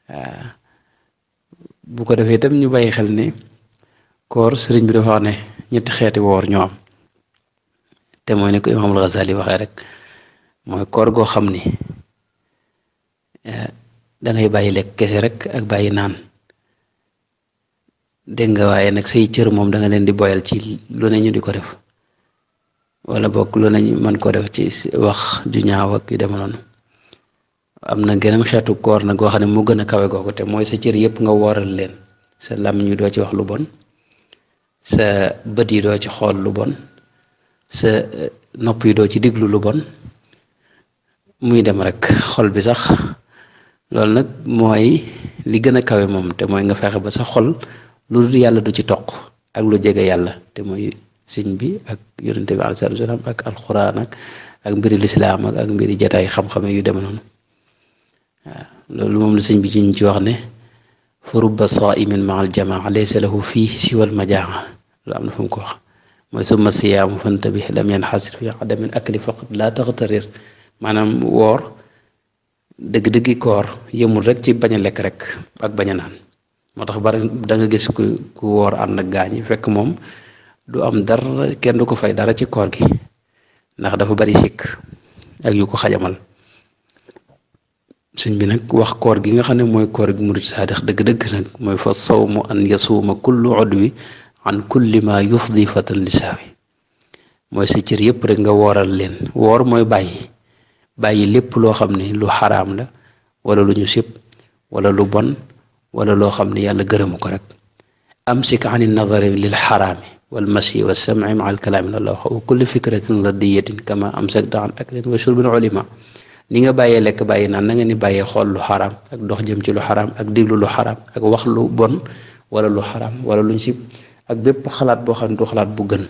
waaw bu ko defee itam ñu bàyyi xel ne koor sëriñ bi dafa wax ne ñetti xeeti woor ñoo am te mooy ne ko imaamul Ghazali waxee rek mooy koor goo xam ni da ngay bàyyi lekk kese rek ak bàyyi naan dégg nga waaye nag say cër moom da nga leen di boyal ci lu ne ñu di ko def wala bokk lu ne ñu mën ko def ci wax ju ñaaw ak yu dem noonu am na geneen xeetu koor nag goo xam ne moo gën a kawe googu te mooy sa cër yëpp nga wooral leen sa làmmiñ wi doo ci wax lu bon sa bët yi doo ci xool lu bon sa nopp yi doo ci diglu lu bon muy dem rek xol bi sax loolu nag mooy li gën a kawe moom te mooy nga fexe ba sa xol lu dul yàlla du ci toq ak lu jege yàlla te mooy sëñ bi ak yonente bi alayhi salaatu wa salaam ak alxuraan ak mbiri lislaam ak mbiri jataay xam-xame yu dem noonu waaw loolu moom la sëñ bi ci ñu ci wax ne fa rubba saa'imin ma al jamaa laysa lahu fii siwal majaa loolu am na fu mu ko wax mooy summa siyaamu fantabih lam yanxasir fi adamin akli faqat laa taxtarir maanaam woor dëgg-dëggi koor yëmul rek ci bañ a lekk rek ak bañ a naan moo tax bari da nga gis ku woor ànd ak gaañi fekk moom du am dara kenn du ko fay dara ci koor gi ndax dafa bari sikk ak yu ko xajamal sëñ bi nag wax koor gi nga xam ne mooy koor gi murid saadix dëgg-dëgg nag mooy fa sawmu an yasuuma kullu udwi an kulli ma yufdi fatan lisaawi mooy sa cër yëpp rek nga wooral leen woor mooy bàyyi lépp loo xam ne lu xaraam la wala lu ñu sib wala lu bon wala loo xam ne yàlla gërëmu ko rek amsik ani nadari lil xaraami wal masi wa sam'i ma al kalaami la wax wa kulli fikratin radiyatin kama amsakta an aklin wa shurbin ulima ni nga bàyyee lekk bàyyi naan na nga ni bàyyee xool lu xaraam ak dox jëm ci lu xaraam ak diglu lu xaraam ak wax lu bon wala lu xaraam wala luñ sib ak bépp xalaat boo xam ne du xalaat bu gën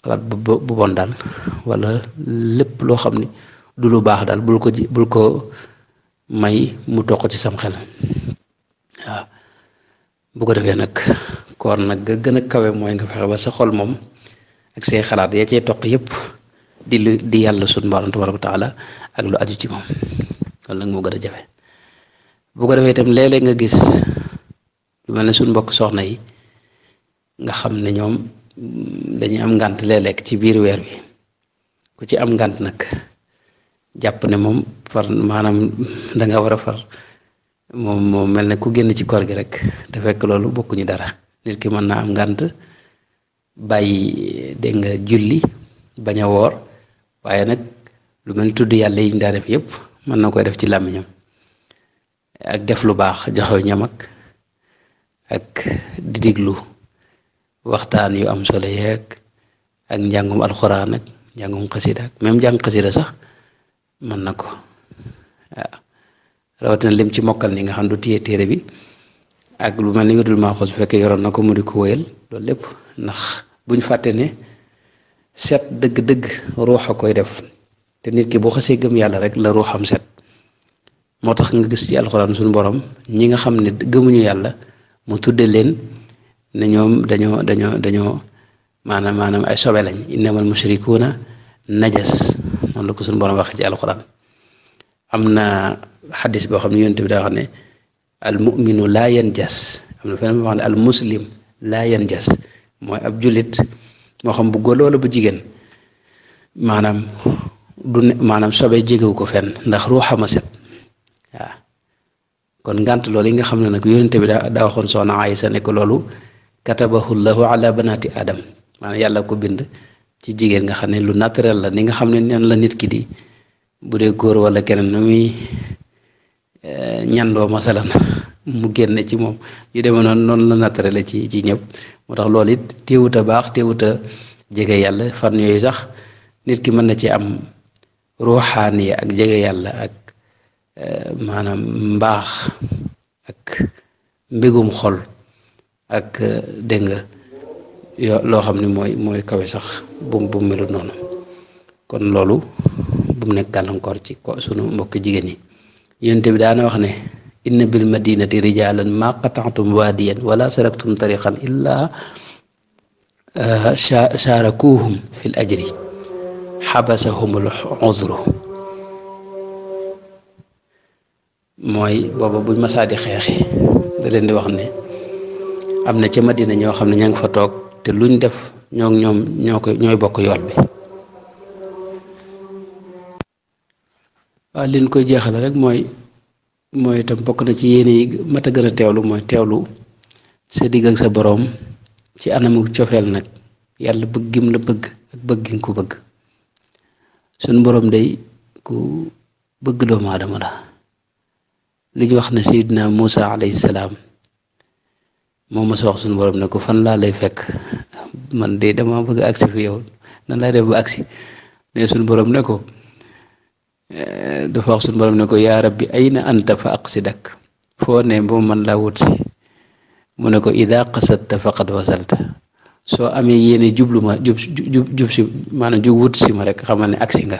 xalaat bu bon daal wala lépp loo xam ne du lu baax daal bul ko may mu toq ci sam xel waaw bu ko defee nag koor nag ga gën a kawe mooy nga fexe ba sa xol moom ak say xalaat ya cee toq yépp di yàlla sunu Boroom tabaaraka wa taala ak lu aju ci moom loolu nag moo gën a jafe bu ko defee itam léeg-léeg nga gis lu mel ne suñ mbokk soxna yi nga xam ne ñoom dañuy am ngànt léeg-léeg ci biir weer wi ku ci am ngànt nag jàpp ne moom far maanaam danga war a far moom mel ne ku génn ci koor gi rek te fekk loolu bokkuñu dara nit ki mën naa am ngànt bàyyi dégg nga julli bañ a woor waaye nag lu mel ni tudd yàlla yi ñu daa def yépp mën na koy def ci làmmiñam ak def lu baax joxe ñam ak di diglu waxtaan yu am solo yeeg ak njàngum alxuraan ak njàngum xasida ak même njàng xasida sax mën na ko waaw rawatina lim ci mokkal ni nga xam du téye téere bi ak lu mel ni wérdul maaxuus bu fekkee yoroon na ko mu di ko wéyal loolu lépp ndax buñ fàtte ne set dëgg-dëgg ruux a koy def te nit ki boo xasee gëm yàlla rek la ruuxam set moo tax nga gis ci alxuraan suñu borom ñi nga xam ne gëmuñu yàlla mu tudde leen ne ñoom dañoo maanaam ay sobe lañ innamal mushrikuuna najas noonu la ko suñu borom waxee ci alxuraan am na xadis boo xam ne yonent bi daa wax ne al mu'minu laa yanjas am na feneen boo xam ne al muslim laa yanjas mooy ab jullit moo xam bu góor wala bu jigéen maanaam sobe jegewu ko fenn ndax ruuxama set waaw kon ngànt loolu yi nga xam ne nag yonente bi daa waxoon soxna Aysa ne ko loolu katabahu llahu ala banati adam maanaam yàlla ko bind ci jigéen nga xam ne lu naturel la ni nga xam ne nen la nit ki di bu dee góor wala keneen nu muy ñandoo masalan mu génne ci moom yu demee noonu la naturel la ci ñëpp moo tax loolu it téewut a baax téewut a jege yàlla fan yooyu sax nit ki mën na ci am ruuxaaniya ak jege yàlla ak maanaam mbaax ak mbégum xol ak dégg nga loo xam ne mooy kawe sax bu melut noonu kon loolu bu mu nekk gàllankoor ci ko sunu mbokk jigéen yi yonent bi daana wax ne inna bil madinati rijalan ma qata'tum waadiyan wala saraktum tariqan illa sharakuhum fil ajri xabasahumul uzru mooy booba buñ masaa di xeexi da leen di wax ne am na ca Madina ñoo xam ne ña ngi fa toog te luñ def ñoom ñooy bokk yool bi. waaw liñ koy jeexal rek mooy itam bokk na ci yéene yi mat a gën a teewlu mooy teewlu sa digg ak sa boroom ci anamu cofeel nag yàlla bëggim la bëgg ak bëggim ko bëgg. suñ boroom day ku bëgg doomu aadama la li ñu wax ne Seydina Muusa alayhi salaam moom ma wax suñu boroom ne ko fan laa lay fekk man de dama bëgg agsi fi yow nan lay def ba agsi ne suñu boroom ne ko dafa wax suñu boroom ne ko yaa rabbi ayna anta fa aqsidak foo ne ba man laa wut si mu ne ko ida qasadta faqad wasalta soo amee yéene jublu ma jub si maanaam jub wut si ma rek xamal ne agsi nga